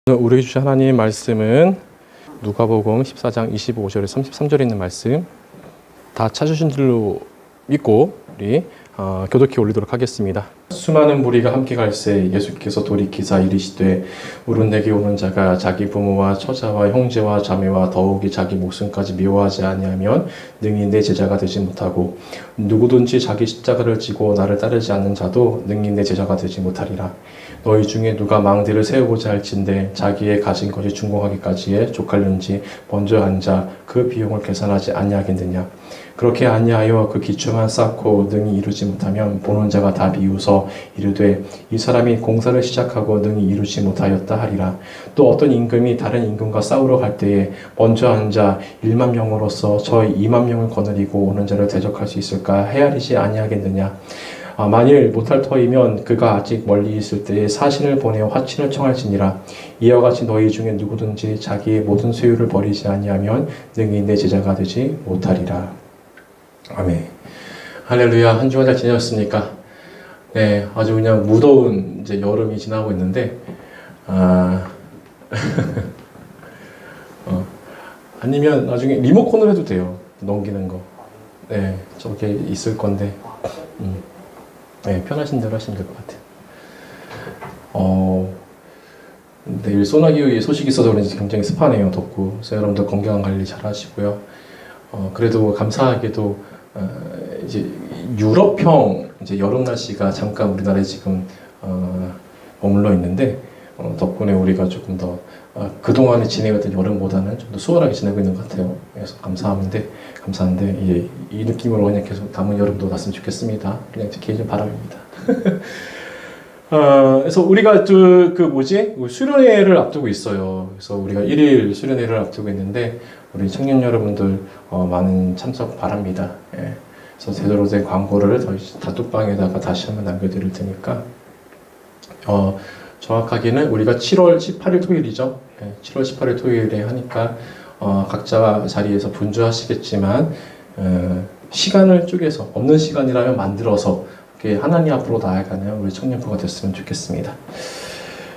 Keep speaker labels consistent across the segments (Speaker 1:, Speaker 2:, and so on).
Speaker 1: 우리에게 주신 하나님의 말씀은 누가복음 14장 25절에 33절에 있는 말씀 다 찾으신 줄로 믿고 우리 교독해 올리도록 하겠습니다. 수많은 무리가 함께 갈새 예수께서 돌이키사 이르시되 물은 내게 오는 자가 자기 부모와 처자와 형제와 자매와 더욱이 자기 목숨까지 미워하지 아니하면 능히 내 제자가 되지 못하고 누구든지 자기 십자가를 지고 나를 따르지 않는 자도 능히 내 제자가 되지 못하리라. 너희 중에 누가 망대를 세우고자 할진대 자기의 가진 것이 준공하기까지에 족할는지 먼저 앉아 그 비용을 계산하지 아니하겠느냐. 그렇게 아니하여 그 기초만 쌓고 능히 이루지 못하면 보는 자가 다 비웃어 이르되 이 사람이 공사를 시작하고 능히 이루지 못하였다 하리라. 또 어떤 임금이 다른 임금과 싸우러 갈 때에 먼저 앉아 1만 명으로서 저희 2만 명을 거느리고 오는 자를 대적할 수 있을까 헤아리지 아니하겠느냐. 만일 못할 터이면 그가 아직 멀리 있을 때에 사신을 보내어 화친을 청할지니라. 이와 같이 너희 중에 누구든지 자기의 모든 소유를 버리지 아니하면 능히 내 제자가 되지 못하리라. 아멘. 할렐루야. 한 주간 잘 지내셨습니까? 네, 아주 그냥 무더운 이제 여름이 지나고 있는데, 아니면 나중에 리모컨을 해도 돼요. 넘기는 거. 네, 저렇게 있을 건데, 네, 편하신 대로 하시면 될 것 같아요. 내일 소나기 소식이 있어서 그런지 굉장히 습하네요. 덥고. 그래서 여러분들 건강 관리 잘 하시고요. 그래도 감사하게도 이제 유럽형 이제 여름 날씨가 잠깐 우리나라에 지금 머물러 있는데 덕분에 우리가 조금 더 그동안에 지내왔던 여름보다는 좀 더 수월하게 지내고 있는 것 같아요. 그래서 감사한데 이 느낌으로 그냥 계속 남은 여름도 났으면 좋겠습니다. 그냥 제 개인적인 바람입니다. 그래서 우리가 수련회를 앞두고 있어요. 그래서 우리가 1일 수련회를 앞두고 있는데 우리 청년 여러분들 많은 참석 바랍니다. 예. 그래서 제대로 된 광고를 단톡방에다가 다시 한번 남겨드릴 테니까 정확하게는 우리가 7월 18일 토요일이죠. 예, 7월 18일 토요일에 하니까 각자 자리에서 분주하시겠지만 시간을 쪼개서 없는 시간이라면 만들어서 하나님 앞으로 나아가는 우리 청년부가 됐으면 좋겠습니다.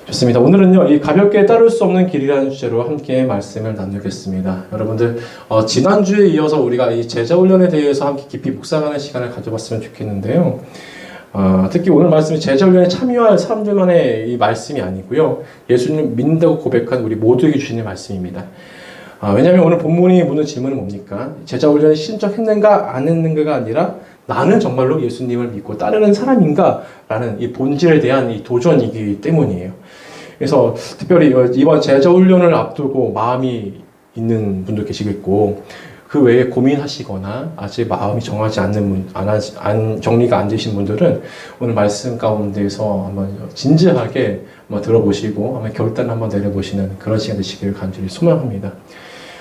Speaker 1: 좋습니다. 오늘은요, 이 가볍게 따를 수 없는 길이라는 주제로 함께 말씀을 나누겠습니다. 여러분들, 지난주에 이어서 우리가 이 제자훈련에 대해서 함께 깊이 묵상하는 시간을 가져봤으면 좋겠는데요. 특히 오늘 말씀이 제자훈련에 참여할 사람들만의 이 말씀이 아니고요. 예수님을 믿는다고 고백한 우리 모두에게 주시는 말씀입니다. 왜냐하면 오늘 본문이 묻는 질문은 뭡니까? 제자훈련에 신청했는가 안 했는가가 아니라 나는 정말로 예수님을 믿고 따르는 사람인가? 라는 이 본질에 대한 이 도전이기 때문이에요. 그래서 특별히 이번 제자훈련을 앞두고 마음이 있는 분도 계시겠고 그 외에 고민하시거나 아직 마음이 정하지 않는 정리가 안 되신 분들은 오늘 말씀 가운데서 한번 진지하게 한번 들어보시고 한번 결단을 한번 내려보시는 그런 시간 되시길 간절히 소망합니다.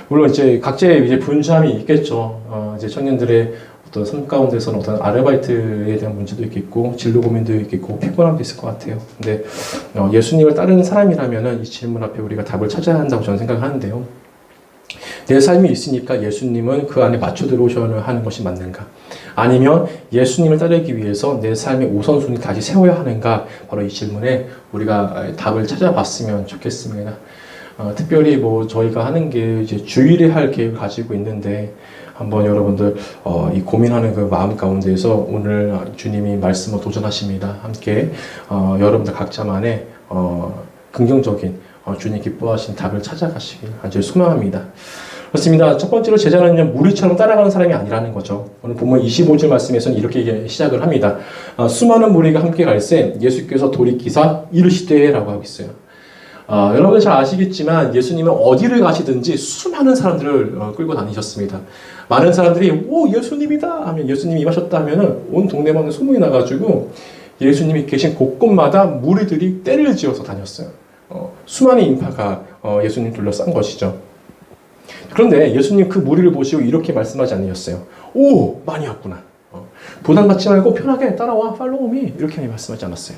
Speaker 1: 물론 이제 각자의 이제 분주함이 있겠죠. 이제 청년들의 어떤 삶 가운데서는 어떤 아르바이트에 대한 문제도 있겠고 진로 고민도 있겠고 피곤함도 있을 것 같아요. 근데 예수님을 따르는 사람이라면은 이 질문 앞에 우리가 답을 찾아야 한다고 저는 생각하는데요. 내 삶이 있으니까 예수님은 그 안에 맞춰 들어오셔야 하는 것이 맞는가? 아니면 예수님을 따르기 위해서 내 삶의 우선순위 다시 세워야 하는가? 바로 이 질문에 우리가 답을 찾아봤으면 좋겠습니다. 특별히 저희가 하는 게 이제 주일에 할 계획을 가지고 있는데 한번 여러분들 이 고민하는 그 마음 가운데에서 오늘 주님이 말씀을 도전하십니다. 함께 여러분들 각자만의 긍정적인 주님 기뻐하신 답을 찾아가시길 간절히 소망합니다. 그렇습니다. 첫 번째로 제자는요, 무리처럼 따라가는 사람이 아니라는 거죠. 오늘 본문 25절 말씀에서는 이렇게 시작을 합니다. 수많은 무리가 함께 갈새 예수께서 돌이키사 이르시되 라고 하고 있어요. 여러분들 잘 아시겠지만 예수님은 어디를 가시든지 수많은 사람들을 끌고 다니셨습니다. 많은 사람들이 오 예수님이다 하면 예수님이 임하셨다 하면은 온 동네만에 소문이 나가지고 예수님이 계신 곳곳마다 무리들이 떼를 지어서 다녔어요. 수많은 인파가 예수님 둘러싼 것이죠. 그런데 예수님 그 무리를 보시고 이렇게 말씀하지 않으셨어요. 오 많이 왔구나. 부담 갖지 말고 편하게 따라와 팔로우 미 이렇게 말씀하지 않았어요.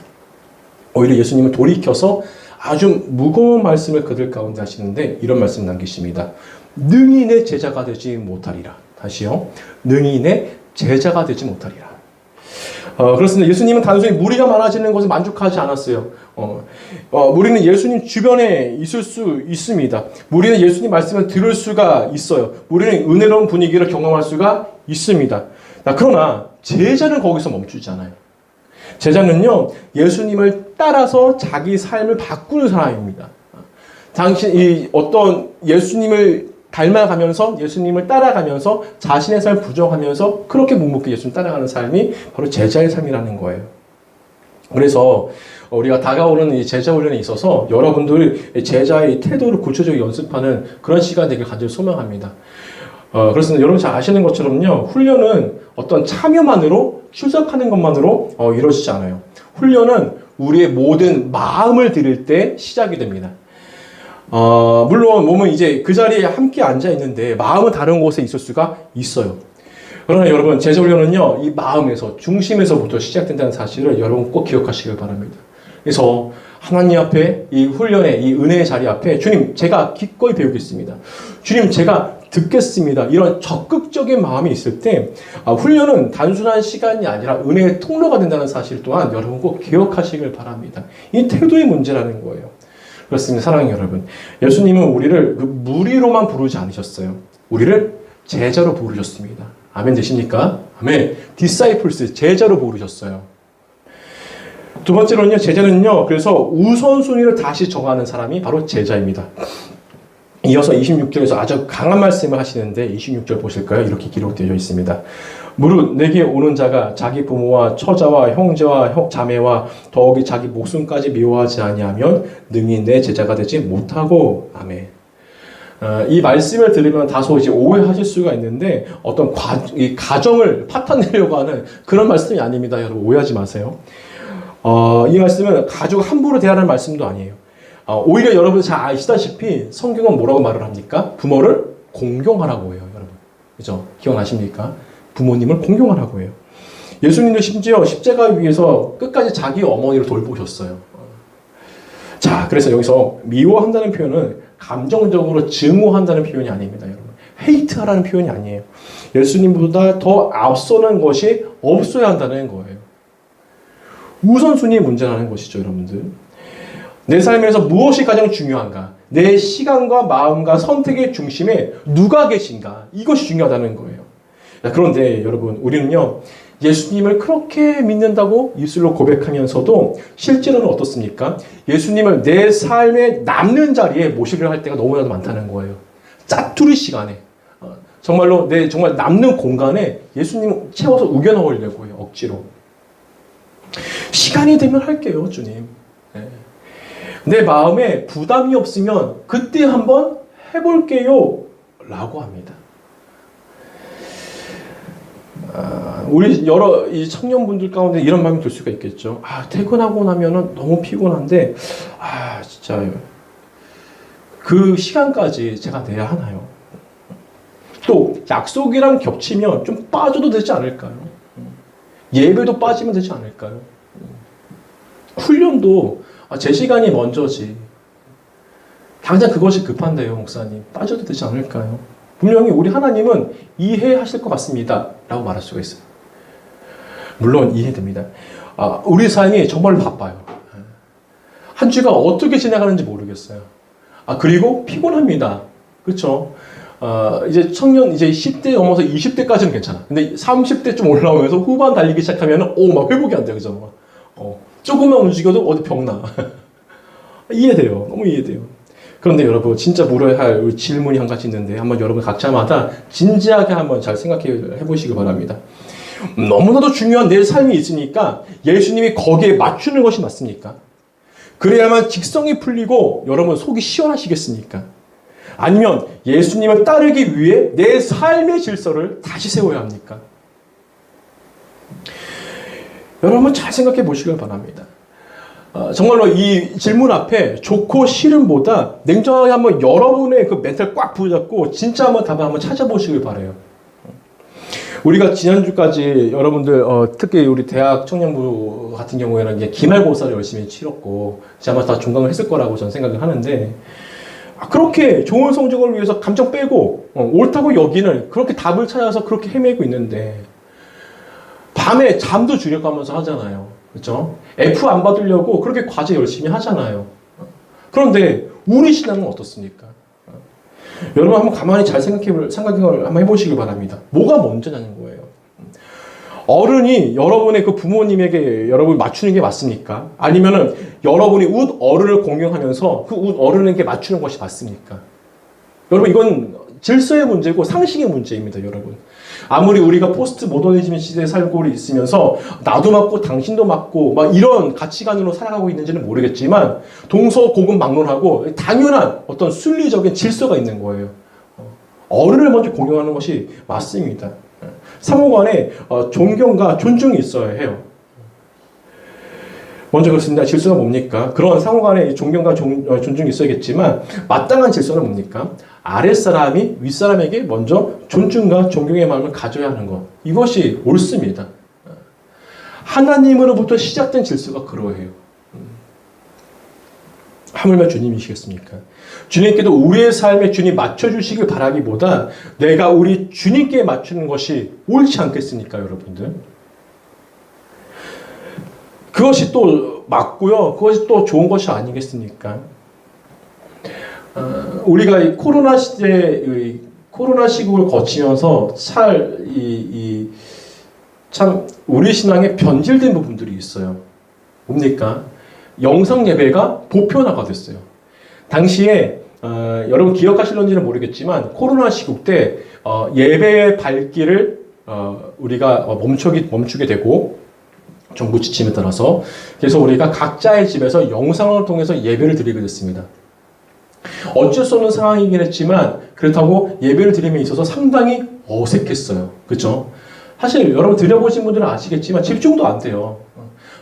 Speaker 1: 오히려 예수님은 돌이켜서 아주 무거운 말씀을 그들 가운데 하시는데 이런 말씀 남기십니다. 능히 내 제자가 되지 못하리라. 다시요. 능히 내 제자가 되지 못하리라. 그렇습니다. 예수님은 단순히 무리가 많아지는 것에 만족하지 않았어요. 우리는 예수님 주변에 있을 수 있습니다. 우리는 예수님 말씀을 들을 수가 있어요. 우리는 은혜로운 분위기를 경험할 수가 있습니다. 그러나 제자는 거기서 멈추지 않아요. 제자는요, 예수님을 따라서 자기 삶을 바꾸는 사람입니다. 당신이 어떤 예수님을 닮아가면서 예수님을 따라가면서 자신의 삶을 부정하면서 그렇게 묵묵히 예수님 따라가는 삶이 바로 제자의 삶이라는 거예요. 그래서 우리가 다가오는 이 제자 훈련에 있어서 여러분들이 제자의 태도를 구체적으로 연습하는 그런 시간 되길 간절히 소망합니다. 그래서 여러분 잘 아시는 것처럼요, 훈련은 어떤 참여만으로 출석하는 것만으로 이루어지지 않아요. 훈련은 우리의 모든 마음을 들일 때 시작이 됩니다. 물론 몸은 이제 그 자리에 함께 앉아 있는데 마음은 다른 곳에 있을 수가 있어요. 그러나 여러분, 제자 훈련은요, 이 마음에서, 중심에서부터 시작된다는 사실을 여러분 꼭 기억하시길 바랍니다. 그래서 하나님 앞에 이 훈련의 이 은혜의 자리 앞에 주님, 제가 기꺼이 배우겠습니다. 주님, 제가 듣겠습니다. 이런 적극적인 마음이 있을 때 훈련은 단순한 시간이 아니라 은혜의 통로가 된다는 사실 또한 여러분 꼭 기억하시길 바랍니다. 이 태도의 문제라는 거예요. 그렇습니다. 사랑하는 여러분. 예수님은 우리를 무리로만 부르지 않으셨어요. 우리를 제자로 부르셨습니다. 아멘 되십니까? 아멘. 디사이플스, 제자로 부르셨어요. 두 번째로는요, 제자는요, 그래서 우선순위를 다시 정하는 사람이 바로 제자입니다. 이어서 26절에서 아주 강한 말씀을 하시는데 26절 보실까요? 이렇게 기록되어 있습니다. 무릇 내게 오는 자가 자기 부모와 처자와 형제와 자매와 더욱이 자기 목숨까지 미워하지 아니하면 능히 내 제자가 되지 못하고. 아멘. 이 말씀을 들으면 다소 이제 오해하실 수가 있는데 어떤 이 가정을 파탄내려고 하는 그런 말씀이 아닙니다. 여러분 오해하지 마세요. 이 말씀은 가족 함부로 대하는 말씀도 아니에요. 오히려 여러분 잘 아시다시피 성경은 뭐라고 말을 합니까? 부모를 공경하라고 해요, 여러분. 그죠? 기억나십니까? 부모님을 공경하라고 해요. 예수님도 심지어 십자가 위에서 끝까지 자기 어머니를 돌보셨어요. 자, 그래서 여기서 미워한다는 표현은 감정적으로 증오한다는 표현이 아닙니다, 여러분. 헤이트하라는 표현이 아니에요. 예수님보다 더 앞서는 것이 없어야 한다는 거예요. 우선순위의 문제라는 것이죠, 여러분들. 내 삶에서 무엇이 가장 중요한가? 내 시간과 마음과 선택의 중심에 누가 계신가? 이것이 중요하다는 거예요. 그런데 여러분, 우리는요, 예수님을 그렇게 믿는다고 입술로 고백하면서도 실제로는 어떻습니까? 예수님을 내 삶에 남는 자리에 모시려 할 때가 너무나도 많다는 거예요. 짜투리 시간에, 정말로 정말 남는 공간에 예수님 채워서 우겨 넣으려고 해요, 억지로. 시간이 되면 할게요, 주님. 내 마음에 부담이 없으면 그때 한번 해볼게요 라고 합니다. 우리 여러 이 청년분들 가운데 이런 마음이 들 수가 있겠죠. 퇴근하고 나면은 너무 피곤한데 진짜 그 시간까지 제가 내야 하나요? 또 약속이랑 겹치면 좀 빠져도 되지 않을까요? 예배도 빠지면 되지 않을까요? 훈련도 제 시간이 먼저지. 당장 그것이 급한데요, 목사님. 빠져도 되지 않을까요? 분명히 우리 하나님은 이해하실 것 같습니다. 라고 말할 수가 있어요. 물론 이해됩니다. 우리 삶이 정말 바빠요. 한 주가 어떻게 지나가는지 모르겠어요. 그리고 피곤합니다. 그렇죠? 이제 청년, 이제 10대 넘어서 20대까지는 괜찮아. 근데 30대 좀 올라오면서 후반 달리기 시작하면, 막 회복이 안 돼요. 그죠? 조금만 움직여도 어디 병나. 이해돼요. 너무 이해돼요. 그런데 여러분, 진짜 물어야 할 질문이 한 가지 있는데, 한번 여러분 각자마다 진지하게 한번 잘 생각해 보시기 바랍니다. 너무나도 중요한 내 삶이 있으니까 예수님이 거기에 맞추는 것이 맞습니까? 그래야만 직성이 풀리고 여러분 속이 시원하시겠습니까? 아니면 예수님을 따르기 위해 내 삶의 질서를 다시 세워야 합니까? 여러분 잘 생각해 보시길 바랍니다. 정말로 이 질문 앞에 좋고 싫음보다 냉정하게 한번 여러분의 그 멘탈 꽉 붙잡고 진짜 한번 답을 한번 찾아보시길 바라요. 우리가 지난주까지 여러분들 특히 우리 대학 청년부 같은 경우에는 이제 기말고사를 열심히 치렀고 이제 아마 다 종강을 했을 거라고 저는 생각을 하는데 그렇게 좋은 성적을 위해서 감정 빼고 옳다고 여기는 그렇게 답을 찾아서 그렇게 헤매고 있는데 밤에 잠도 줄여가면서 하잖아요. 그렇죠? F 안 받으려고 그렇게 과제 열심히 하잖아요. 그런데 우리 신앙은 어떻습니까? 여러분 한번 가만히 잘 생각을 한번 해보시기 바랍니다. 뭐가 먼저냐는 거예요. 어른이 여러분의 그 부모님에게 여러분 맞추는 게 맞습니까? 아니면은 여러분이 웃 어른을 공경하면서 그 웃 어른에게 맞추는 것이 맞습니까? 여러분 이건 질서의 문제고 상식의 문제입니다, 여러분. 아무리 우리가 포스트 모더니즘 시대에 살고 있으면서 나도 맞고 당신도 맞고 막 이런 가치관으로 살아가고 있는지는 모르겠지만 동서고금막론하고 당연한 어떤 순리적인 질서가 있는 거예요. 어른을 먼저 공경하는 것이 맞습니다. 상호간에 존경과 존중이 있어야 해요. 먼저 그렇습니다. 질서가 뭡니까? 그런 상호간에 존경과 존중이 있어야겠지만 마땅한 질서는 뭡니까? 아랫사람이 윗사람에게 먼저 존중과 존경의 마음을 가져야 하는 것. 이것이 옳습니다. 하나님으로부터 시작된 질서가 그러해요. 하물며 주님이시겠습니까? 주님께도 우리의 삶에 주님 맞춰주시길 바라기보다 내가 우리 주님께 맞추는 것이 옳지 않겠습니까, 여러분들? 그것이 또 맞고요. 그것이 또 좋은 것이 아니겠습니까? 우리가 이 코로나 시대의 코로나 시국을 거치면서 참 우리 신앙에 변질된 부분들이 있어요. 뭡니까? 영상 예배가 보편화가 됐어요. 당시에 여러분 기억하실런지는 모르겠지만 코로나 시국 때 예배의 발길을 우리가 멈추게 되고 정부 지침에 따라서 그래서 우리가 각자의 집에서 영상을 통해서 예배를 드리게 됐습니다. 어쩔 수 없는 상황이긴 했지만 그렇다고 예배를 드림에 있어서 상당히 어색했어요. 그렇죠? 사실 여러분 드려보신 분들은 아시겠지만 집중도 안 돼요.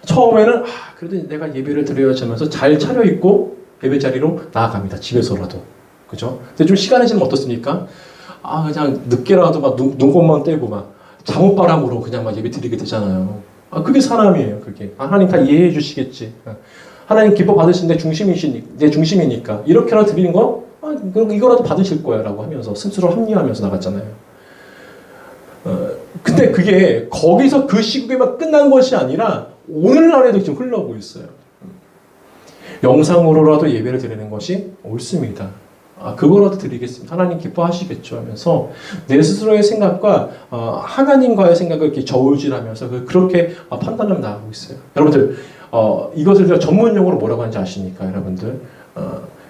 Speaker 1: 처음에는 그래도 내가 예배를 드려야지 하면서 잘 차려입고 예배 자리로 나아갑니다. 집에서라도. 그죠? 근데 좀 시간이 지나면 어떻습니까? 그냥 늦게라도 막 눈곱만 떼고 막 잠옷바람으로 그냥 막 예배 드리게 되잖아요. 그게 사람이에요, 그게. 하나님 다 이해해 주시겠지. 하나님 기뻐 받으신 내 중심이니까. 이렇게라도 드리는 거? 그럼 이거라도 받으실 거야. 라고 하면서 스스로 합리화하면서 나갔잖아요. 근데 그게 거기서 그 시국에만 끝난 것이 아니라 오늘날에도 지금 흘러오고 있어요. 영상으로라도 예배를 드리는 것이 옳습니다. 그거라도 드리겠습니다. 하나님 기뻐하시겠죠 하면서 내 스스로의 생각과 하나님과의 생각을 이렇게 저울질하면서 그렇게 판단을 나가고 있어요. 여러분들 이것을 제가 전문용어로 뭐라고 하는지 아십니까? 여러분들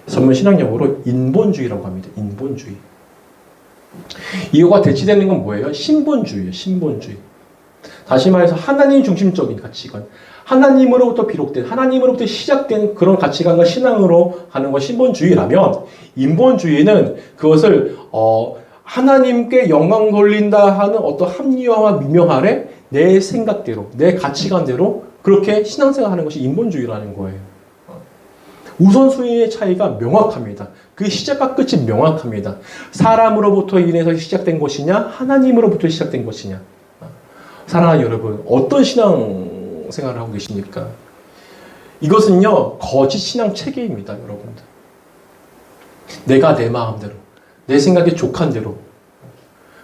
Speaker 1: 전문 신학용어로 인본주의라고 합니다. 인본주의. 이거가 대치되는 건 뭐예요? 신본주의예요. 신본주의. 다시 말해서 하나님 중심적인 가치관, 하나님으로부터 비롯된, 하나님으로부터 시작된 그런 가치관과 신앙으로 가는 것 신본주의라면 인본주의는 그것을 하나님께 영광 돌린다 하는 어떤 합리화와 미명 아래 내 생각대로, 내 가치관대로 그렇게 신앙생활하는 것이 인본주의라는 거예요. 우선순위의 차이가 명확합니다. 그 시작과 끝이 명확합니다. 사람으로부터 인해서 시작된 것이냐, 하나님으로부터 시작된 것이냐. 사랑하는 여러분, 어떤 신앙생활을 하고 계십니까? 이것은요, 거짓 신앙 체계입니다, 여러분들. 내가 내 마음대로, 내 생각에 족한 대로.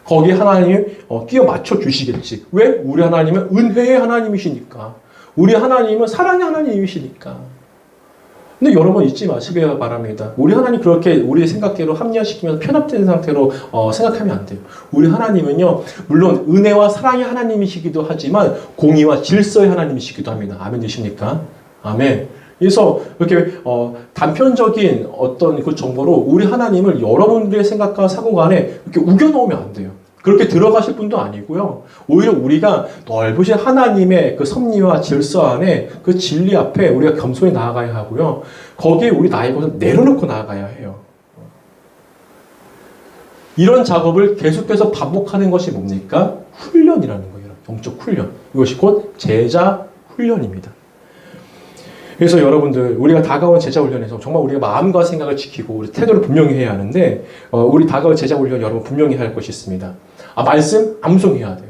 Speaker 1: 거기에 하나님이 끼워 맞춰 주시겠지. 왜? 우리 하나님은 은혜의 하나님이시니까. 우리 하나님은 사랑의 하나님이시니까. 근데 여러분 잊지 마시기 바랍니다. 우리 하나님 그렇게 우리의 생각대로 합리화시키면서 편협된 상태로 생각하면 안 돼요. 우리 하나님은요, 물론 은혜와 사랑의 하나님이시기도 하지만 공의와 질서의 하나님이시기도 합니다. 아멘 되십니까? 아멘. 그래서 이렇게 단편적인 어떤 그 정보로 우리 하나님을 여러분들의 생각과 사고관에 이렇게 우겨놓으면 안 돼요. 그렇게 들어가실 분도 아니고요. 오히려 우리가 넓으신 하나님의 그 섭리와 질서 안에 그 진리 앞에 우리가 겸손히 나아가야 하고요. 거기에 우리 나의 것을 내려놓고 나아가야 해요. 이런 작업을 계속해서 반복하는 것이 뭡니까? 훈련이라는 거예요. 영적 훈련. 이것이 곧 제자 훈련입니다. 그래서 여러분들 우리가 다가온 제자 훈련에서 정말 우리가 마음과 생각을 지키고 우리 태도를 분명히 해야 하는데 우리 다가올 제자 훈련 여러분 분명히 할 것이 있습니다. 말씀 암송해야 돼요.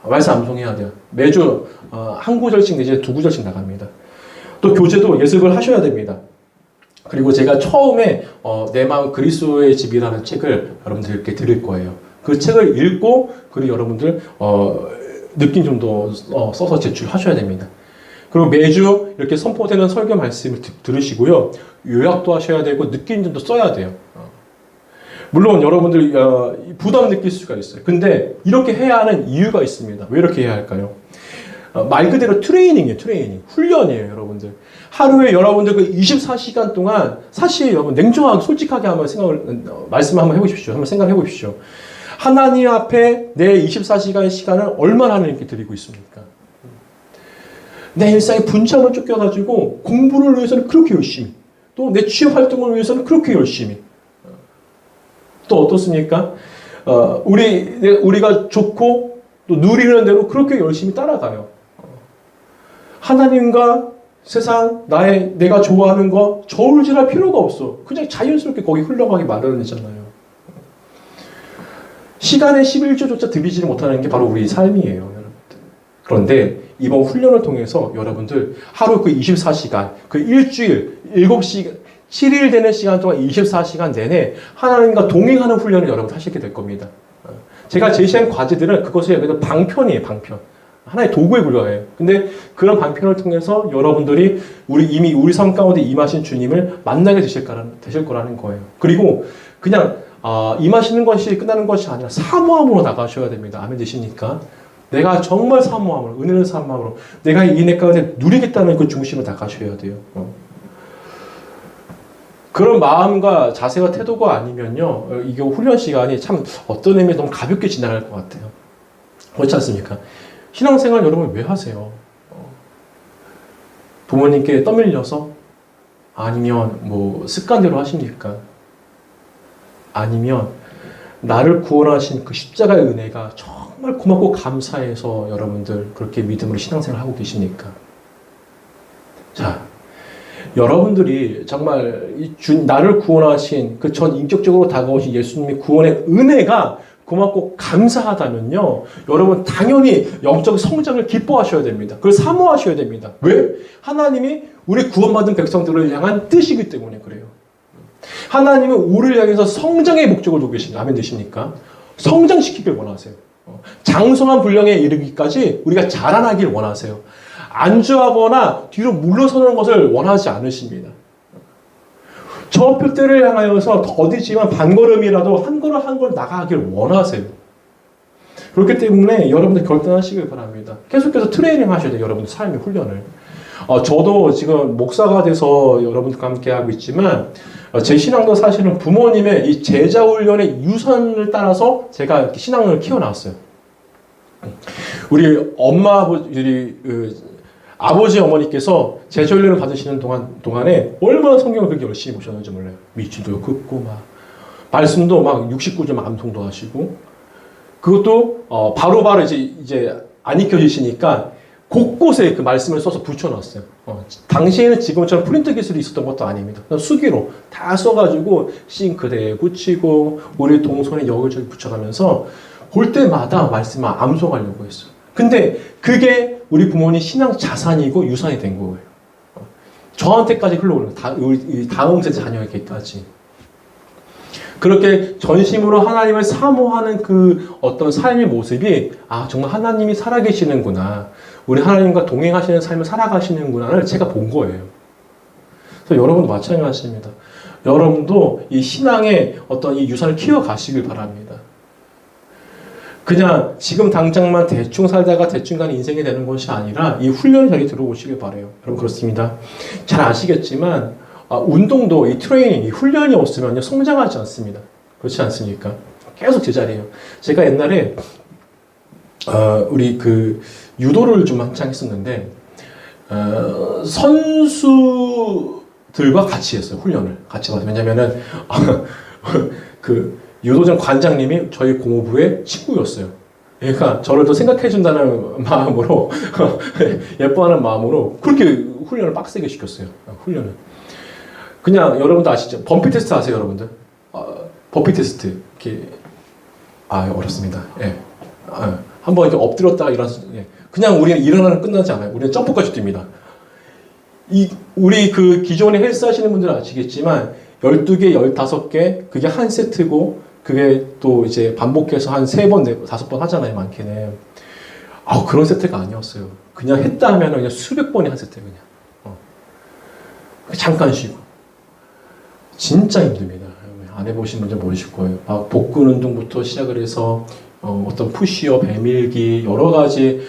Speaker 1: 말씀 암송해야 돼요. 매주 한 구절씩 내지 두 구절씩 나갑니다. 또 교제도 예습을 하셔야 됩니다. 그리고 제가 처음에 내 마음 그리스도의 집이라는 책을 여러분들께 드릴 거예요. 그 책을 읽고 그리고 여러분들 느낌 좀 더 써서 제출하셔야 됩니다. 그리고 매주 이렇게 선포되는 설교 말씀을 들으시고요. 요약도 하셔야 되고 느낀 점도 써야 돼요. 물론 여러분들 부담 느낄 수가 있어요. 근데 이렇게 해야 하는 이유가 있습니다. 왜 이렇게 해야 할까요? 말 그대로 트레이닝이에요. 트레이닝. 훈련이에요. 여러분들. 하루에 여러분들 그 24시간 동안 사실 여러분 냉정하게 솔직하게 한번 말씀 한번 해보십시오. 한번 생각해 보십시오. 하나님 앞에 내 24시간의 시간을 얼마나 하나님께 드리고 있습니까? 내 일상에 분참을 쫓겨가지고 공부를 위해서는 그렇게 열심히, 또 내 취업 활동을 위해서는 그렇게 열심히, 또 어떻습니까? 우리가 좋고 또 누리는 대로 그렇게 열심히 따라가요. 하나님과 세상, 내가 좋아하는 거 저울질할 필요가 없어. 그냥 자연스럽게 거기 흘러가기 마련이잖아요. 시간의 11조조차 드리지 못하는 게 바로 우리 삶이에요, 여러분들. 그런데 이번 훈련을 통해서 여러분들 하루 그 24시간, 그 일주일, 7시간, 7일 되는 시간 동안 24시간 내내 하나님과 동행하는 훈련을 여러분 하시게 될 겁니다. 제가 제시한 과제들은 그것을 그래도 방편이에요, 방편. 하나의 도구에 불과해요. 근데 그런 방편을 통해서 여러분들이 이미 우리 삶 가운데 임하신 주님을 만나게 되실 거라는 거예요. 그리고 그냥 임하시는 것이 끝나는 것이 아니라 사모함으로 나가셔야 됩니다. 아멘 되십니까? 내가 정말 사모함으로, 은혜를 사모함으로 내가 이 은혜 가운데 누리겠다는 그 중심으로 나가셔야 돼요. 그런 마음과 자세와 태도가 아니면요, 이게 훈련 시간이 참 어떤 의미에 너무 가볍게 지나갈 것 같아요. 그렇지 않습니까? 신앙생활 여러분 왜 하세요? 부모님께 떠밀려서? 아니면 뭐 습관대로 하십니까? 아니면 나를 구원하신 그 십자가의 은혜가 정말 고맙고 감사해서 여러분들 그렇게 믿음으로 신앙생활을 하고 계십니까? 자, 여러분들이 정말 나를 구원하신 그 전 인격적으로 다가오신 예수님의 구원의 은혜가 고맙고 감사하다면요, 여러분 당연히 영적 성장을 기뻐하셔야 됩니다. 그걸 사모하셔야 됩니다. 왜? 하나님이 우리 구원받은 백성들을 향한 뜻이기 때문에 그래요. 하나님은 우리를 향해서 성장의 목적을 두고 계십니다. 아멘 되십니까? 성장시키길 원하세요. 장성한 분량에 이르기까지 우리가 자라나길 원하세요. 안주하거나 뒤로 물러서는 것을 원하지 않으십니다. 저 표대를 향하여서 더디지만 반걸음이라도 한 걸음 한 걸음 나가길 원하세요. 그렇기 때문에 여러분들 결단하시길 바랍니다. 계속해서 트레이닝 하셔야 돼요. 여러분들 삶의 훈련을. 저도 지금 목사가 돼서 여러분들과 함께 하고 있지만 제 신앙도 사실은 부모님의 이 제자 훈련의 유산을 따라서 제가 이렇게 신앙을 키워나왔어요. 우리 엄마 아버지 아버지 어머니께서 제자 훈련을 받으시는 동안에 얼마나 성경을 그렇게 열심히 보셨는지 몰라요. 미치도 긋고 막 말씀도 막 69점 암송도 하시고, 그것도 바로바로 이제 안 익혀지시니까 곳곳에 그 말씀을 써서 붙여놨어요. 당시에는 지금처럼 프린트 기술이 있었던 것도 아닙니다. 수기로 다 써가지고 싱크대에 붙이고 우리 동선에 여기저기 붙여가면서 볼 때마다 말씀을 암송하려고 했어요. 근데 그게 우리 부모님 신앙 자산이고 유산이 된 거예요. 저한테까지 흘러오는 거예요. 다음 세대 자녀에게까지. 그렇게 전심으로 하나님을 사모하는 그 어떤 삶의 모습이 정말 하나님이 살아계시는구나, 우리 하나님과 동행하시는 삶을 살아가시는구나를 제가 본 거예요. 그래서 여러분도 마찬가지입니다. 여러분도 이 신앙의 어떤 이 유산을 키워가시길 바랍니다. 그냥 지금 당장만 대충 살다가 대충 가는 인생이 되는 것이 아니라 이 훈련 자리에 들어오시길 바라요. 여러분 그렇습니다. 잘 아시겠지만 운동도 이 트레이닝, 이 훈련이 없으면 성장하지 않습니다. 그렇지 않습니까? 계속 제자리예요. 제가 옛날에 우리 그 유도를 좀 한창 했었는데 선수들과 같이 했어요. 훈련을 같이 받아요. 왜냐면은 그 유도장 관장님이 저희 공호부의 친구였어요. 그러니까 저를 더 생각해준다는 마음으로 예뻐하는 마음으로 그렇게 훈련을 빡세게 시켰어요. 훈련을. 그냥 여러분도 아시죠? 범피 테스트 아세요, 여러분들? 범피 테스트 이렇게 어렵습니다. 예. 한번 이렇게 엎드렸다가 예. 그냥 우리는 일어나는 끝나지 않아요. 우리는 점프까지 뜁니다. 우리 그 기존에 헬스 하시는 분들은 아시겠지만 12개, 15개 그게 한 세트고, 그게 또 이제 반복해서 한 3번, 5번 하잖아요, 많게는. 그런 세트가 아니었어요. 그냥 했다 하면 그냥 수백 번이 하셨대 그냥. 잠깐 쉬고. 진짜 힘듭니다. 안 해보신 분들 모르실 거예요. 막 복근 운동부터 시작을 해서 어떤 푸시업, 배밀기 여러 가지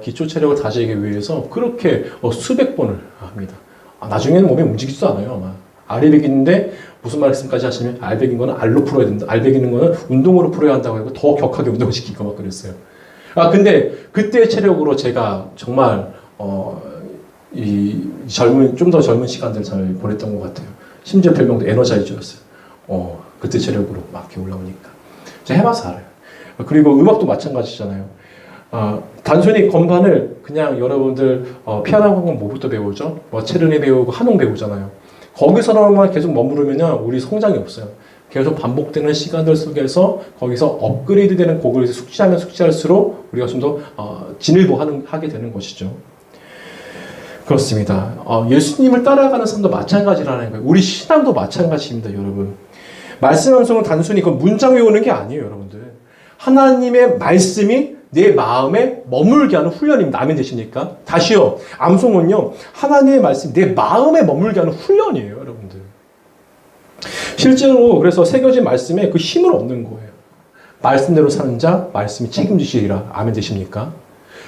Speaker 1: 기초 체력을 다지기 위해서 그렇게 수백 번을 합니다. 나중에는 몸이 움직이지도 않아요. 막 알배기인데 무슨 말씀까지 하시면 알배긴 거는 알로 풀어야 된다. 알배기는 거는 운동으로 풀어야 한다고 하고 더 격하게 운동시키고 막 그랬어요. 근데 그때의 체력으로 제가 정말 좀 더 젊은 시간들을 잘 보냈던 것 같아요. 심지어 별명도 에너자이저였어요. 그때 체력으로 막 이렇게 올라오니까. 제가 해봐서 알아요. 그리고 음악도 마찬가지잖아요. 단순히 건반을 그냥 여러분들 피아노 학원 뭐부터 배우죠? 체르니 배우고 한홍 배우잖아요. 거기서만 계속 머무르면 우리 성장이 없어요. 계속 반복되는 시간들 속에서 거기서 업그레이드 되는 곡을 숙지하면 숙지할수록 우리가 좀 더 하게 되는 것이죠. 그렇습니다. 예수님을 따라가는 삶도 마찬가지라는 거예요. 우리 신앙도 마찬가지입니다, 여러분. 말씀 암송은 단순히 그 문장 외우는 게 아니에요, 여러분들. 하나님의 말씀이 내 마음에 머물게 하는 훈련입니다. 아멘 되십니까? 다시요. 암송은요. 하나님의 말씀이 내 마음에 머물게 하는 훈련이에요, 여러분들. 실제로 그래서 새겨진 말씀에 그 힘을 얻는 거예요. 말씀대로 사는 자, 말씀이 책임지시리라. 아멘 되십니까?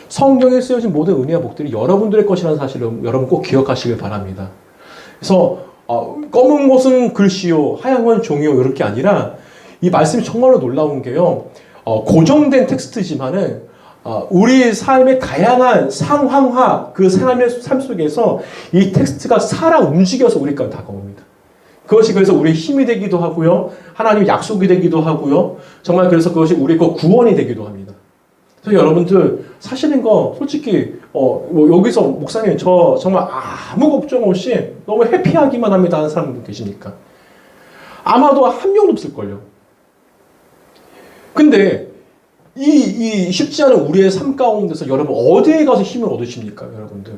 Speaker 1: 성경에 쓰여진 모든 은혜와 복들이 여러분들의 것이라는 사실을 여러분 꼭 기억하시길 바랍니다. 그래서 검은 것은 글씨요, 하얀 건 종이요 이렇게 아니라 이 말씀이 정말로 놀라운 게요. 고정된 텍스트지만은 우리 삶의 다양한 상황화 그 사람의 삶 속에서 이 텍스트가 살아 움직여서 우리까지 다가옵니다. 그것이 그래서 우리의 힘이 되기도 하고요. 하나님의 약속이 되기도 하고요. 정말 그래서 그것이 우리의 구원이 되기도 합니다. 그래서 여러분들 사시는 거 솔직히 여기서 목사님 저 정말 아무 걱정 없이 너무 해피하기만 합니다 하는 사람들 계십니까? 아마도 한 명도 없을걸요. 근데 이 쉽지 않은 우리의 삶 가운데서 여러분 어디에 가서 힘을 얻으십니까, 여러분들?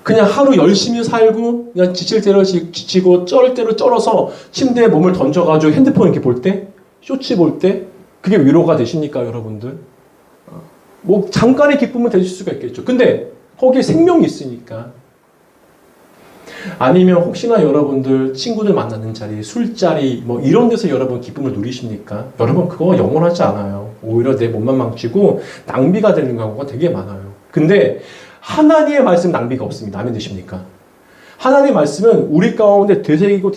Speaker 1: 그냥 하루 열심히 살고 그냥 지칠 대로 지치고 쩔 대로 쩔어서 침대에 몸을 던져가지고 핸드폰 이렇게 볼 때, 쇼츠 볼 때 그게 위로가 되십니까, 여러분들? 뭐 잠깐의 기쁨은 되실 수가 있겠죠. 근데 거기에 생명이 있으니까. 아니면 혹시나 여러분들 친구들 만나는 자리, 술자리 뭐 이런 데서 여러분 기쁨을 누리십니까? 여러분 그거 영원하지 않아요. 오히려 내 몸만 망치고 낭비가 되는 경우가 되게 많아요. 근데 하나님의 말씀 낭비가 없습니다. 아멘 되십니까? 하나님의 말씀은 우리 가운데 되새기고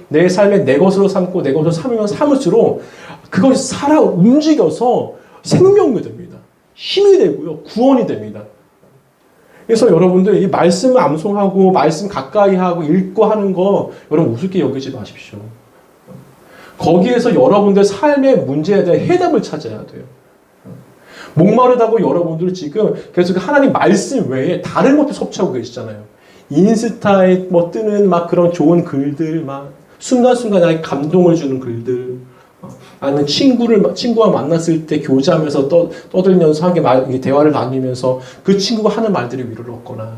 Speaker 1: 내 삶에 내 것으로 삼고 내 것으로 삼으면 삼을수록 그것이 살아 움직여서 생명이 됩니다. 힘이 되고요. 구원이 됩니다. 그래서 여러분들 이 말씀을 암송하고 말씀 가까이 하고 읽고 하는 거 여러분 우습게 여기지 마십시오. 거기에서 여러분들 삶의 문제에 대한 해답을 찾아야 돼요. 목마르다고 여러분들 지금 계속 하나님 말씀 외에 다른 것도 섭취하고 계시잖아요. 인스타에 뭐 뜨는 막 그런 좋은 글들, 막 순간순간 나에게 감동을 주는 글들, 아니면 친구와 만났을 때 교제하면서 떠들면서 하게 대화를 나누면서 그 친구가 하는 말들이 위로를 얻거나,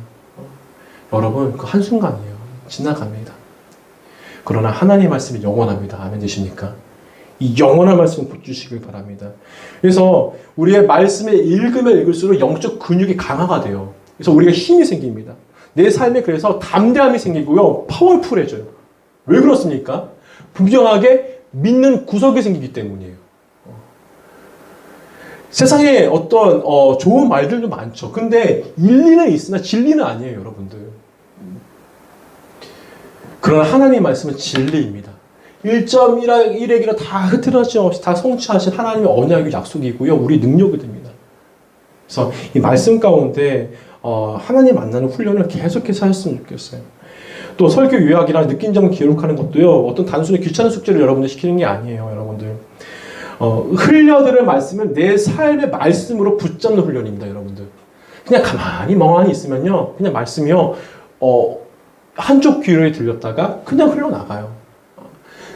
Speaker 1: 여러분 그 한순간이에요. 지나갑니다. 그러나 하나님의 말씀이 영원합니다. 아멘 되십니까? 이 영원한 말씀을 붙주시길 바랍니다. 그래서 우리의 말씀을 읽으면 읽을수록 영적 근육이 강화가 돼요. 그래서 우리가 힘이 생깁니다. 내 삶에 그래서 담대함이 생기고요. 파워풀해져요. 왜 그렇습니까? 분명하게 믿는 구석이 생기기 때문이에요. 세상에 어떤 좋은 말들도 많죠. 근데 일리는 있으나 진리는 아니에요, 여러분들. 그러나 하나님의 말씀은 진리입니다. 1.1회기가 다 흐트러짐 없이 다 성취하신 하나님의 언약의 약속이고요. 우리 능력이 됩니다. 그래서 이 말씀 가운데 하나님 만나는 훈련을 계속해서 하셨으면 좋겠어요. 또 설교 요약이나 느낀 점을 기록하는 것도요. 어떤 단순히 귀찮은 숙제를 여러분들 시키는 게 아니에요. 여러분들. 흘려들을 말씀을 내 삶의 말씀으로 붙잡는 훈련입니다. 여러분들. 그냥 가만히 멍하니 있으면요. 그냥 말씀이요. 한쪽 귀로 들렸다가 그냥 흘러나가요.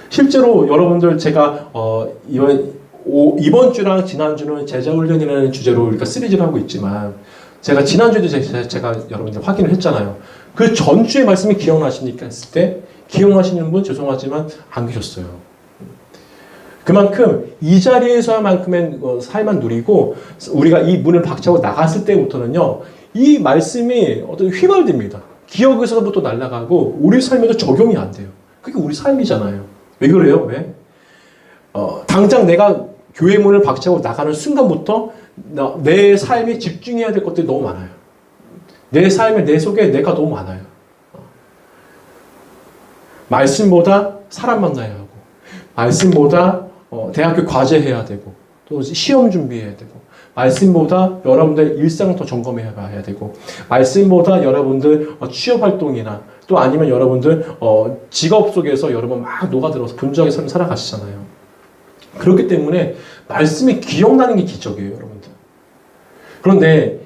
Speaker 1: 실제로 여러분들 제가 이번 주랑 지난주는 제자훈련이라는 주제로 우리가 시리즈를 하고 있지만 제가 지난주에도 제가 여러분들 확인을 했잖아요. 그 전주의 말씀이 기억나십니까? 했을 때 기억나시는 분 죄송하지만 안 계셨어요. 그만큼 이 자리에서만큼의 삶만 누리고 우리가 이 문을 박차고 나갔을 때부터는요, 이 말씀이 어떤 휘발됩니다. 기억에서부터 날아가고 우리 삶에도 적용이 안 돼요. 그게 우리 삶이잖아요. 왜 그래요? 왜? 당장 내가 교회 문을 박차고 나가는 순간부터 내 삶에 집중해야 될 것들이 너무 많아요. 내 삶에, 내 속에 내가 너무 많아요. 말씀보다 사람 만나야 하고, 말씀보다 대학교 과제 해야 되고, 또 시험 준비해야 되고, 말씀보다 여러분들 일상을 더 점검해 봐야 되고, 말씀보다 여러분들 취업 활동이나 또 아니면 여러분들 직업 속에서 여러분 막 녹아들어서 분주하게 삶을 살아가시잖아요. 그렇기 때문에 말씀이 기억나는 게 기적이에요, 여러분들. 그런데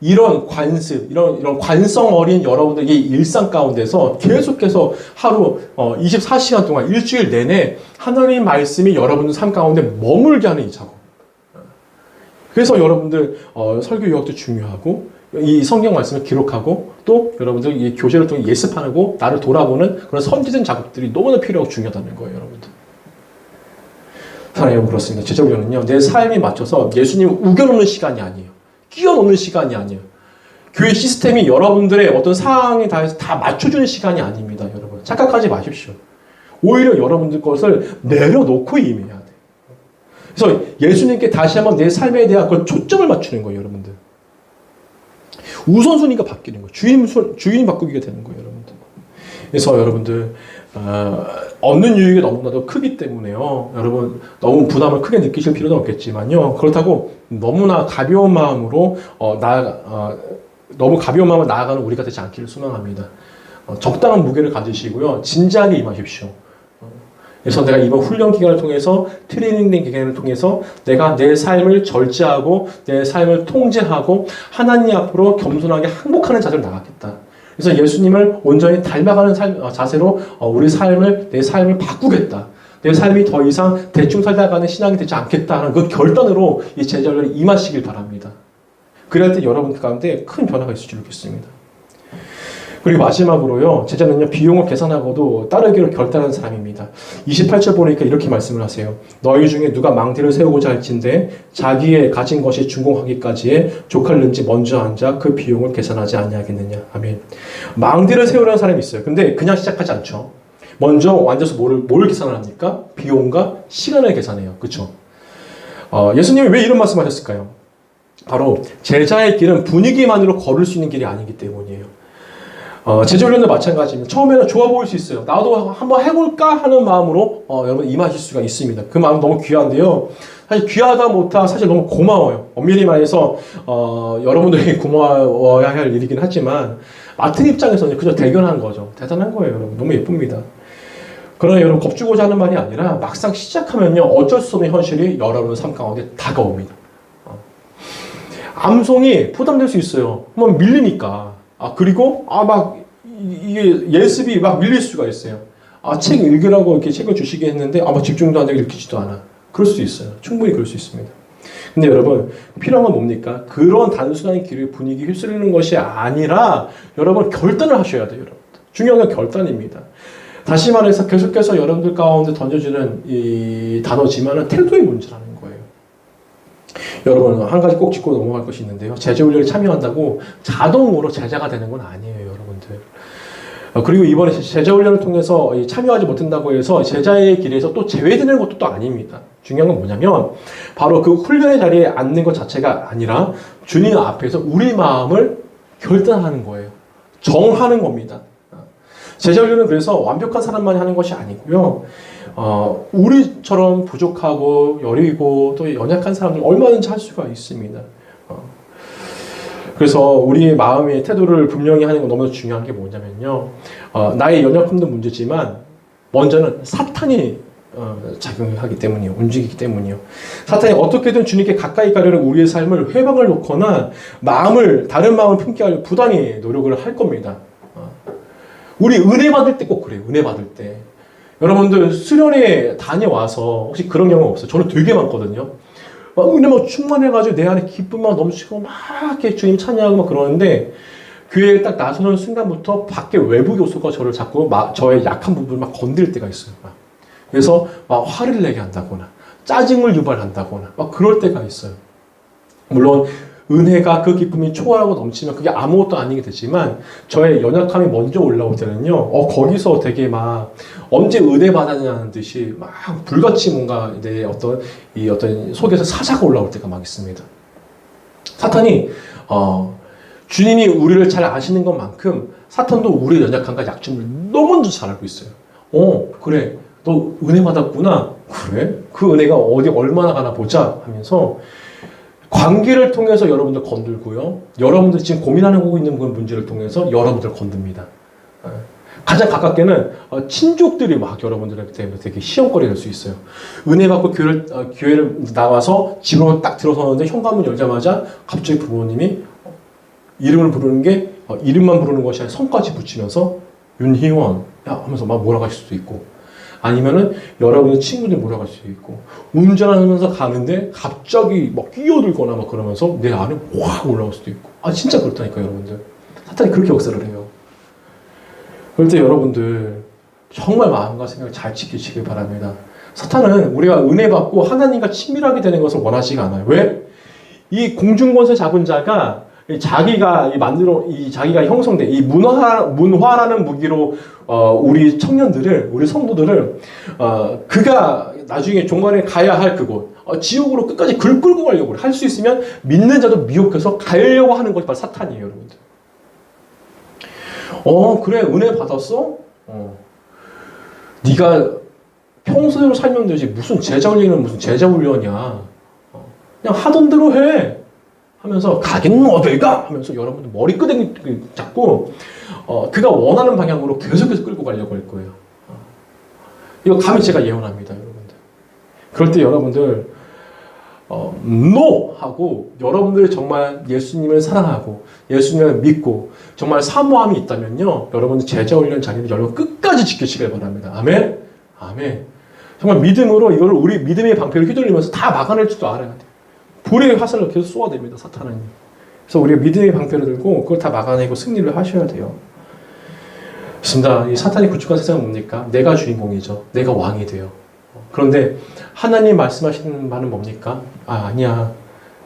Speaker 1: 이런 관습, 이런 관성 어린 여러분들의 일상 가운데서 계속해서 하루 24시간 동안 일주일 내내 하나님 말씀이 여러분들 삶 가운데 머물게 하는 이 작업. 그래서 여러분들 설교 유학도 중요하고 이 성경 말씀을 기록하고 또 여러분들 이 교제를 통해 예습하고 나를 돌아보는 그런 선지된 작업들이 너무나 필요하고 중요하다는 거예요, 여러분들. 사랑해요, 그렇습니다. 제자훈련은요, 내 삶에 맞춰서 예수님을 우겨놓는 시간이 아니에요. 끼워놓는 시간이 아니에요. 교회 시스템이 여러분들의 어떤 상황에 다 맞춰주는 시간이 아닙니다, 여러분. 착각하지 마십시오. 오히려 여러분들 것을 내려놓고 임해야 돼요. 그래서 예수님께 다시 한번 내 삶에 대한 그 초점을 맞추는 거예요, 여러분들. 우선순위가 바뀌는 거예요. 주인이 바꾸게 되는 거예요, 여러분들. 그래서 여러분들 얻는 유익이 너무나도 크기 때문에요. 여러분 너무 부담을 크게 느끼실 필요는 없겠지만요. 그렇다고 너무나 가벼운 마음으로 너무 가벼운 마음으로 나아가는 우리가 되지 않기를 소망합니다. 적당한 무게를 가지시고요. 진지하게 임하십시오. 그래서 내가 이번 훈련 기간을 통해서 트레이닝된 기간을 통해서 내가 내 삶을 절제하고 내 삶을 통제하고 하나님 앞으로 겸손하게 항복하는 자세로 나가겠다. 그래서 예수님을 온전히 닮아가는 자세로 내 삶을 바꾸겠다. 내 삶이 더 이상 대충 살다가는 신앙이 되지 않겠다는 그 결단으로 이 제자훈련에 임하시길 바랍니다. 그럴 때 여러분 가운데 큰 변화가 있을 줄 믿습니다. 그리고 마지막으로요, 제자는요, 비용을 계산하고도 따르기로 결단한 사람입니다. 28절 보니까 이렇게 말씀을 하세요. 너희 중에 누가 망대를 세우고자 할진대 자기의 가진 것이 준공하기까지에 족할는지 먼저 앉아 그 비용을 계산하지 아니하겠느냐. 아멘. 망대를 세우려는 사람이 있어요. 근데 그냥 시작하지 않죠. 먼저 앉아서 뭘 계산을 합니까? 비용과 시간을 계산해요. 그렇죠? 예수님이 왜 이런 말씀을 하셨을까요? 바로 제자의 길은 분위기만으로 걸을 수 있는 길이 아니기 때문이에요. 제자훈련도 마찬가지입니다. 처음에는 좋아 보일 수 있어요. 나도 한번 해볼까 하는 마음으로 여러분 임하실 수가 있습니다. 그 마음 너무 귀한데요. 사실 귀하다 못하 사실 너무 고마워요. 엄밀히 말해서 여러분들이 고마워야 할 일이긴 하지만 맡은 입장에서는 그저 대견한 거죠. 대단한 거예요, 여러분. 너무 예쁩니다. 그러나 여러분 겁주고자 하는 말이 아니라 막상 시작하면요, 어쩔 수 없는 현실이 여러분의 삶 가운데 다가옵니다. 암송이 부담될 수 있어요. 한번 밀리니까. 그리고 이게 예습이 막 밀릴 수가 있어요. 책 읽으라고 이렇게 책을 주시게 했는데 막 집중도 안 되고 읽히지도 않아. 그럴 수도 있어요. 충분히 그럴 수 있습니다. 근데 여러분 필요한 건 뭡니까? 그런 단순한 길의 분위기 휩쓸리는 것이 아니라 여러분 결단을 하셔야 돼요, 여러분. 중요한 건 결단입니다. 다시 말해서 계속해서 여러분들 가운데 던져지는 이 단어지만은 태도의 문제라는 거예요. 여러분 한 가지 꼭 짚고 넘어갈 것이 있는데요. 제자훈련에 참여한다고 자동으로 제자가 되는 건 아니에요, 여러분들. 그리고 이번에 제자훈련을 통해서 참여하지 못한다고 해서 제자의 길에서 또 제외되는 것도 또 아닙니다. 중요한 건 뭐냐면 바로 그 훈련의 자리에 앉는 것 자체가 아니라 주님 앞에서 우리 마음을 결단하는 거예요. 정하는 겁니다. 제자훈련은 그래서 완벽한 사람만이 하는 것이 아니고요. 우리처럼 부족하고 여리고 또 연약한 사람들 얼마든지 할 수가 있습니다. 그래서 우리의 마음의 태도를 분명히 하는 건 너무 중요한 게 뭐냐면요. 나의 연약함도 문제지만 먼저는 사탄이 작용하기 때문이요. 움직이기 때문이요. 사탄이 어떻게든 주님께 가까이 가려는 우리의 삶을 회방을 놓거나 다른 마음을 품게 하려 부단히 노력을 할 겁니다. 우리 은혜 받을 때 꼭 그래요. 은혜 받을 때. 여러분들 수련회 다녀와서 혹시 그런 경우 없어요? 저는 되게 많거든요. 은혜 막 충만해가지고 내 안에 기쁨 막 넘치고 막 이렇게 주님 찬양하고 막 그러는데 교회에 딱 나서는 순간부터 밖에 외부 요소가 저를 자꾸 저의 약한 부분을 막 건들 때가 있어요. 그래서 막 화를 내게 한다거나 짜증을 유발한다거나 막 그럴 때가 있어요. 물론 은혜가 그 기쁨이 초월하고 넘치면 그게 아무것도 아니게 되지만 저의 연약함이 먼저 올라올 때는요, 거기서 되게 막 언제 은혜 받았냐는 듯이 막 불같이 뭔가 내 어떤 속에서 사자가 올라올 때가 막 있습니다. 사탄이 주님이 우리를 잘 아시는 것만큼 사탄도 우리의 연약함과 약점을 너무 잘 알고 있어요. 그래, 너 은혜 받았구나. 그래? 그 은혜가 어디 얼마나 가나 보자 하면서 관계를 통해서 여러분들 건들고요. 여러분들 지금 고민하고 있는 그 문제를 통해서 여러분들 건듭니다. 가장 가깝게는 친족들이 막 여러분들한테 되게 시험거리 될 수 있어요. 은혜 받고 교회를 나와서 집으로 딱 들어서는데 현관문 열자마자 갑자기 부모님이 이름을 부르는 게 이름만 부르는 것이 아니라 성까지 붙이면서 윤희원 야 하면서 막 몰아갈 수도 있고, 아니면은 여러분의 친구들 몰아갈 수도 있고, 운전하면서 가는데 갑자기 막 끼어들거나 막 그러면서 내 안에 확 올라올 수도 있고. 진짜 그렇다니까 여러분들. 사탄이 그렇게 역사를 해요. 그럴 때 여러분들 정말 마음과 생각을 잘 지키시길 바랍니다. 사탄은 우리가 은혜 받고 하나님과 친밀하게 되는 것을 원하지가 않아요. 왜? 이 공중권세 잡은 자가 자기가 자기가 형성된 이 문화라는 무기로 우리 청년들을, 우리 성도들을 그가 나중에 종말에 가야 할 그곳 지옥으로 끝까지 끌고 가려고 할 수 있으면 믿는 자도 미혹해서 가려고 하는 것이 바로 사탄이에요, 여러분들. 그래 은혜 받았어? 네가 평소대로 살면 되지 무슨 제자 훈련은 무슨 제자 훈련이야. 그냥 하던 대로 해 하면서 가긴 어딜 가 하면서 여러분들 머리끄댕이 잡고 그가 원하는 방향으로 계속해서 끌고 가려고 할 거예요. 이거 감히 제가 예언합니다, 여러분들. 그럴 때 여러분들 NO! 하고 여러분들이 정말 예수님을 사랑하고 예수님을 믿고 정말 사모함이 있다면요, 여러분들 제자훈련 자리를 여러분 끝까지 지키시길 바랍니다. 아멘? 아멘. 정말 믿음으로 이걸 우리 믿음의 방패를 휘둘리면서 다 막아낼 줄도 알아야 돼요. 불의 화살을 계속 쏘아댑니다, 사탄은. 그래서 우리가 믿음의 방패를 들고 그걸 다 막아내고 승리를 하셔야 돼요. 그렇습니다. 이 사탄이 구축한 세상은 뭡니까? 내가 주인공이죠. 내가 왕이 돼요. 그런데 하나님 말씀하시는 말은 뭡니까? 아니야.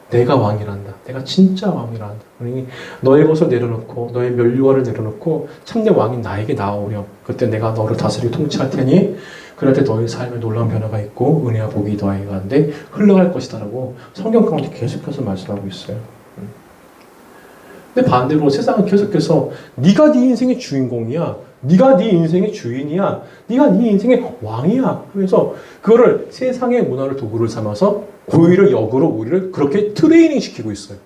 Speaker 1: 내가 왕이란다. 내가 진짜 왕이란다. 그러니 너의 것을 내려놓고 너의 면류관을 내려놓고 참된 왕인 나에게 나아오렴. 그때 내가 너를 다스리고 통치할 테니 그럴 때 너의 삶에 놀라운 변화가 있고 은혜와 복이 너에게 가는데 흘러갈 것이다 라고 성경 가운데 계속해서 말씀하고 있어요. 근데 반대로 세상은 계속해서 네가 네 인생의 주인공이야, 네가 네 인생의 주인이야, 네가 네 인생의 왕이야 하면서 그거를 세상의 문화를 도구를 삼아서 고의를 역으로 우리를 그렇게 트레이닝 시키고 있어요.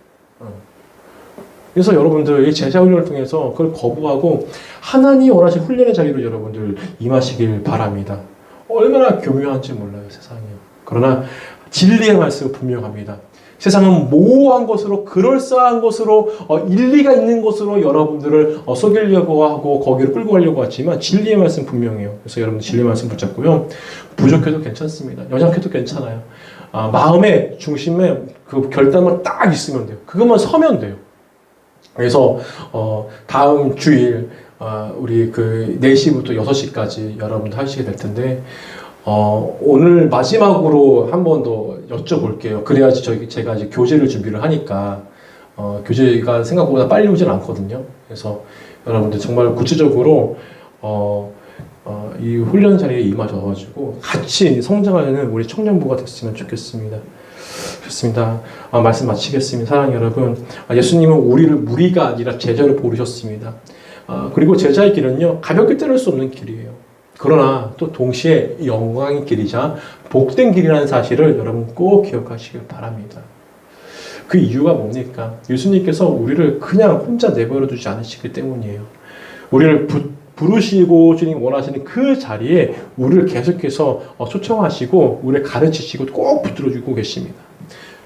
Speaker 1: 그래서 여러분들 이 제자 훈련을 통해서 그걸 거부하고 하나님이 원하신 훈련의 자리로 여러분들 임하시길 바랍니다. 얼마나 교묘한지 몰라요, 세상이요. 그러나 진리의 말씀은 분명합니다. 세상은 모호한 것으로, 그럴싸한 것으로, 일리가 있는 것으로 여러분들을 속이려고 하고 거기를 끌고 가려고 하지만 진리의 말씀 분명해요. 그래서 여러분 진리의 말씀 붙잡고요. 부족해도 괜찮습니다. 연약해도 괜찮아요. 마음의 중심에 그 결단만 딱 있으면 돼요. 그것만 서면 돼요. 그래서 다음 주일 우리 그 4시부터 6시까지 여러분들 하시게 될 텐데 오늘 마지막으로 한 번 더 여쭤볼게요. 그래야지 제가 이제 교재를 준비를 하니까 교재가 생각보다 빨리 오진 않거든요. 그래서 여러분들 정말 구체적으로 이 훈련 자리에 임하셔가지고 같이 성장하는 우리 청년부가 됐으면 좋겠습니다. 좋습니다. 말씀 마치겠습니다. 사랑하는 여러분, 예수님은 우리를 무리가 아니라 제자로 부르셨습니다. 그리고 제자의 길은요, 가볍게 때릴 수 없는 길이에요. 그러나 또 동시에 영광의 길이자 복된 길이라는 사실을 여러분 꼭 기억하시길 바랍니다. 그 이유가 뭡니까? 예수님께서 우리를 그냥 혼자 내버려 두지 않으시기 때문이에요. 우리를 부르시고 주님 원하시는 그 자리에 우리를 계속해서 초청하시고 우리를 가르치시고 꼭 붙들어주고 계십니다.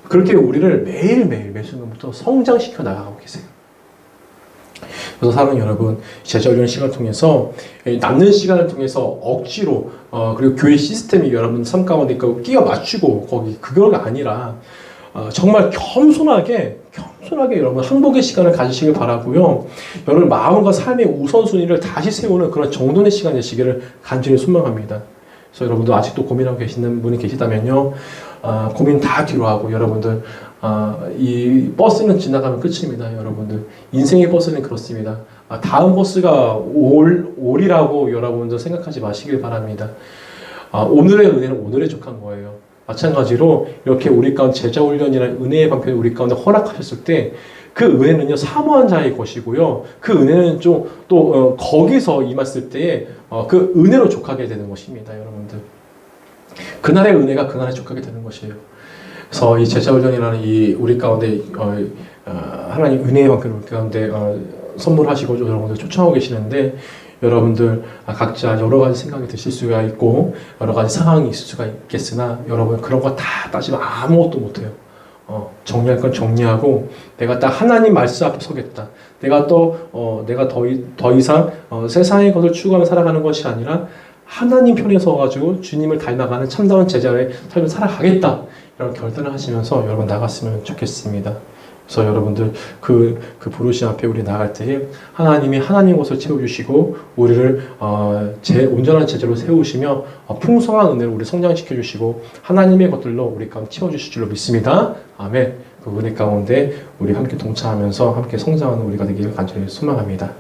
Speaker 1: 그렇게 우리를 매일매일 매 순간부터 성장시켜 나가고 계세요. 그래서 사랑하는 여러분, 제자훈련 시간을 통해서 남는 시간을 통해서 억지로 그리고 교회 시스템이 여러분 삶 가운데 끼워 맞추고 거기 그거가 아니라 정말 겸손하게 여러분 항복의 시간을 가지시길 바라고요. 여러분 마음과 삶의 우선순위를 다시 세우는 그런 정돈의 시간 되시기를 간절히 소망합니다. 그래서 여러분들 아직도 고민하고 계시는 분이 계시다면요, 고민 다 뒤로 하고 여러분들 이 버스는 지나가면 끝입니다. 여러분들 인생의 버스는 그렇습니다. 다음 버스가 올이라고 여러분들 생각하지 마시길 바랍니다. 오늘의 은혜는 오늘에 족한 거예요. 마찬가지로 이렇게 우리 가운데 제자훈련이라는 은혜의 방편을 우리 가운데 허락하셨을 때 그 은혜는요, 사모한 자의 것이고요. 그 은혜는 좀 또 거기서 임했을 때에 그 은혜로 족하게 되는 것입니다. 여러분들 그날의 은혜가 그날에 족하게 되는 것이에요. 그래서 이 제자훈련이라는 이 우리 가운데 하나님 은혜의 방편을 우리 가운데 선물하시고 여러분들 초청하고 계시는데, 여러분들 각자 여러 가지 생각이 드실 수가 있고 여러 가지 상황이 있을 수가 있겠으나 여러분 그런 거 다 따지면 아무것도 못해요. 정리할 건 정리하고 내가 딱 하나님 말씀 앞에 서겠다. 내가 내가 더 이상 세상의 것을 추구하며 살아가는 것이 아니라 하나님 편에 서가지고 주님을 닮아가는 참다운 제자의 삶을 살아가겠다. 이런 결단을 하시면서 여러분 나갔으면 좋겠습니다. 그래서 여러분들 그 부르심 앞에 우리 나갈 때에 하나님이 하나님 것을 채워주시고 우리를 온전한 제자로 세우시며 풍성한 은혜를 우리 성장시켜 주시고 하나님의 것들로 우리 가운데 채워주실 줄로 믿습니다. 아멘. 그 은혜 가운데 우리 함께 동참하면서 함께 성장하는 우리가 되기를 간절히 소망합니다.